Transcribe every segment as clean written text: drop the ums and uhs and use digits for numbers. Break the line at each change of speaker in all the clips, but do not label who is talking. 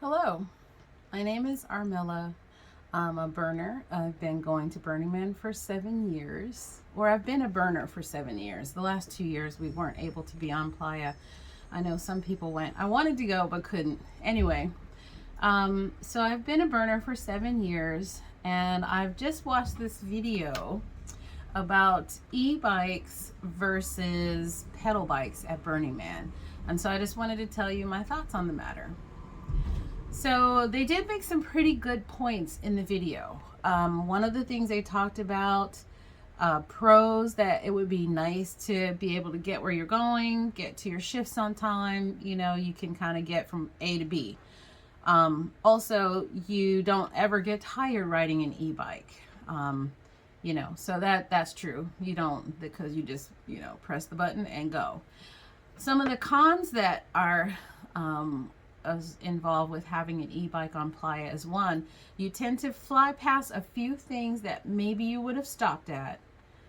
Hello, my name is Armella. I'm a burner. I've been going to Burning Man for 7 years, or I've been a burner for 7 years. The last 2 years we weren't able to be on Playa. I know some people went. I wanted to go but couldn't. Anyway, so I've been a burner for 7 years, and I've just watched this video about e-bikes versus pedal bikes at Burning Man. And so I just wanted to tell you my thoughts on the matter. So they did make some pretty good points in the video. One of the things they talked about, pros, that it would be nice to be able to get where you're going, get to your shifts on time. You know, you can kind of get from A to B. Also, you don't ever get tired riding an e-bike. You know, so that's true. You don't, because you just, you know, press the button and go. Some of the cons that are involved with having an e-bike on Playa is, one, you tend to fly past a few things that maybe you would have stopped at.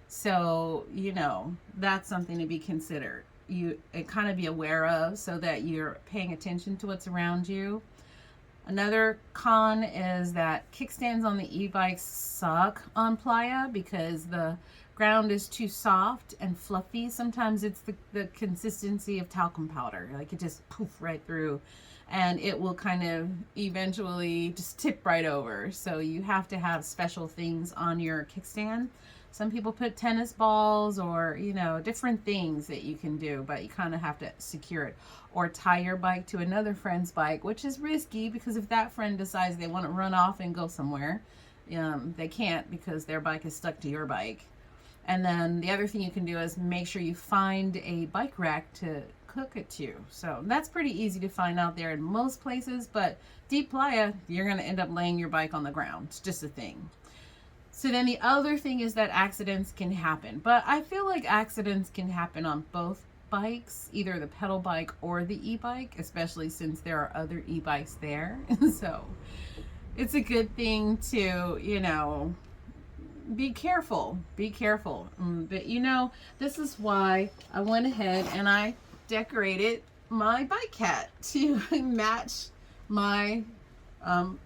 So, you know, that's something to be considered. You kind of be aware of, so that you're paying attention to what's around you. Another con is that kickstands on the e-bikes suck on Playa because the ground is too soft and fluffy. Sometimes it's the consistency of talcum powder. Like, it just poof right through, and it will kind of eventually just tip right over. So you have to have special things on your kickstand. Some people put tennis balls or, you know, different things that you can do, but you kind of have to secure it. Or tie your bike to another friend's bike, which is risky because if that friend decides they want to run off and go somewhere, they can't because their bike is stuck to your bike. And then the other thing you can do is make sure you find a bike rack to hook it to. So that's pretty easy to find out there in most places, but deep Playa, you're going to end up laying your bike on the ground. It's just a thing. So then the other thing is that accidents can happen, but I feel like accidents can happen on both bikes, either the pedal bike or the e-bike, especially since there are other e-bikes there. So it's a good thing to, you know, be careful. But you know, this is why I went ahead and I decorated my bike hat to match my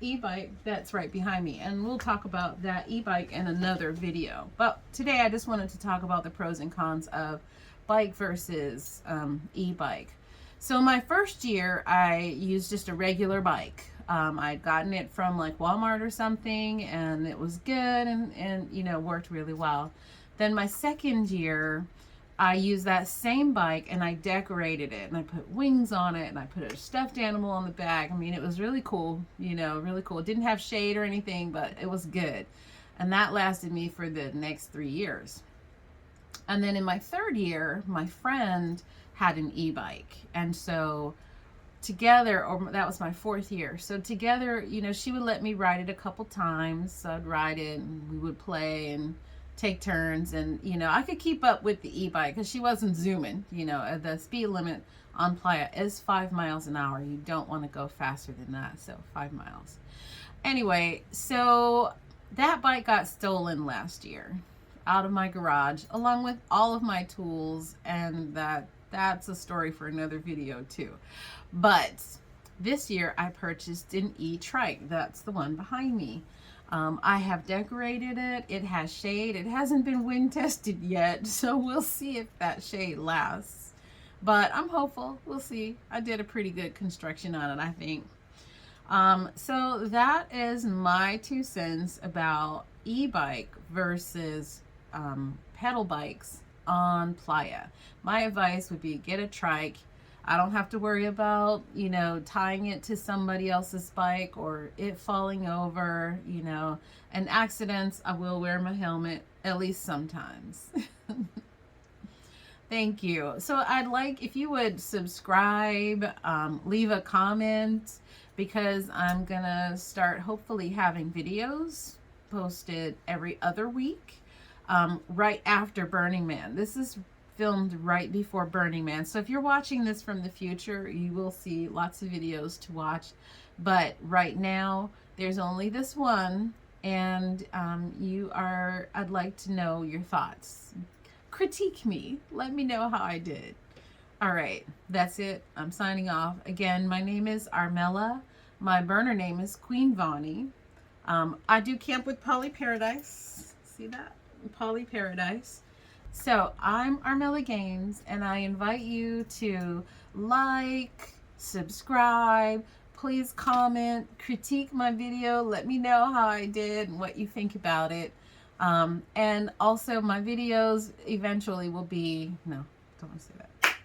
e-bike that's right behind me, and we'll talk about that e-bike in another video. But today I just wanted to talk about the pros and cons of bike versus e-bike. So my first year I used just a regular bike. I'd gotten it from like Walmart or something, and it was good, and you know, worked really well. Then my second year I used that same bike and I decorated it, and I put wings on it, and I put a stuffed animal on the back. I mean, it was really cool, you know, really cool. It didn't have shade or anything, but it was good. And that lasted me for the next 3 years. And then in my third year, my friend had an e-bike. And so together, or that was my fourth year. So together, you know, she would let me ride it a couple times. So I'd ride it and we would play and take turns, and you know, I could keep up with the e-bike because she wasn't zooming. You know, the speed limit on Playa is 5 miles an hour. You don't want to go faster than that, so 5 miles. Anyway, so that bike got stolen last year out of my garage along with all of my tools, and that's a story for another video too. But this year I purchased an E-Trike. That's the one behind me. I have decorated it. It has shade. It hasn't been wind tested yet, so we'll see if that shade lasts. But I'm hopeful. We'll see. I did a pretty good construction on it, I think. So that is my 2 cents about e-bike versus pedal bikes on Playa. My advice would be get a trike. I don't have to worry about, you know, tying it to somebody else's bike or it falling over, you know. And accidents, I will wear my helmet at least sometimes. Thank you. So I'd like if you would subscribe, leave a comment, because I'm gonna start hopefully having videos posted every other week, right after Burning Man. This is filmed right before Burning Man. So if you're watching this from the future, you will see lots of videos to watch. But right now, there's only this one, and I'd like to know your thoughts. Critique me. Let me know how I did. All right, that's it. I'm signing off. Again, my name is Armella. My burner name is QueenVoney. I do camp with Polly Paradise. See that? Polly Paradise. So I'm Armella Gaines, and I invite you to like, subscribe, please comment, critique my video, let me know how I did and what you think about it. And also my videos eventually will be, no, don't want to say that.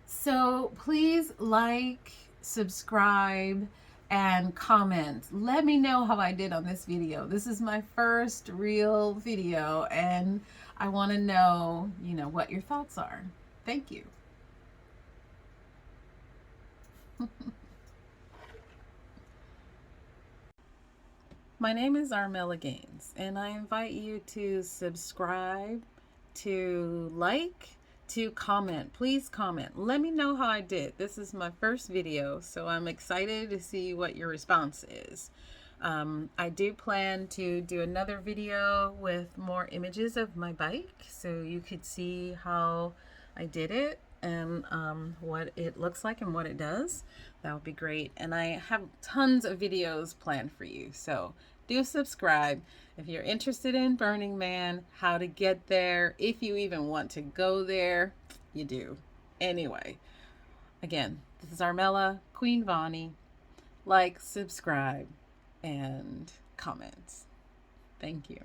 So please like, subscribe, and comment. Let me know how I did on this video. This is my first real video, and I want to know, what your thoughts are. Thank you. My name is Armella Gaines, and I invite you to subscribe, to like, to comment. Please comment. Let me know how I did. This is my first video, so I'm excited to see what your response is. I do plan to do another video with more images of my bike, so you could see how I did it and what it looks like and what it does. That would be great. And I have tons of videos planned for you, so do subscribe. If you're interested in Burning Man, how to get there, if you even want to go there, you do. Anyway, again, this is Armella, QueenVoney. Like, subscribe, and comment. Thank you.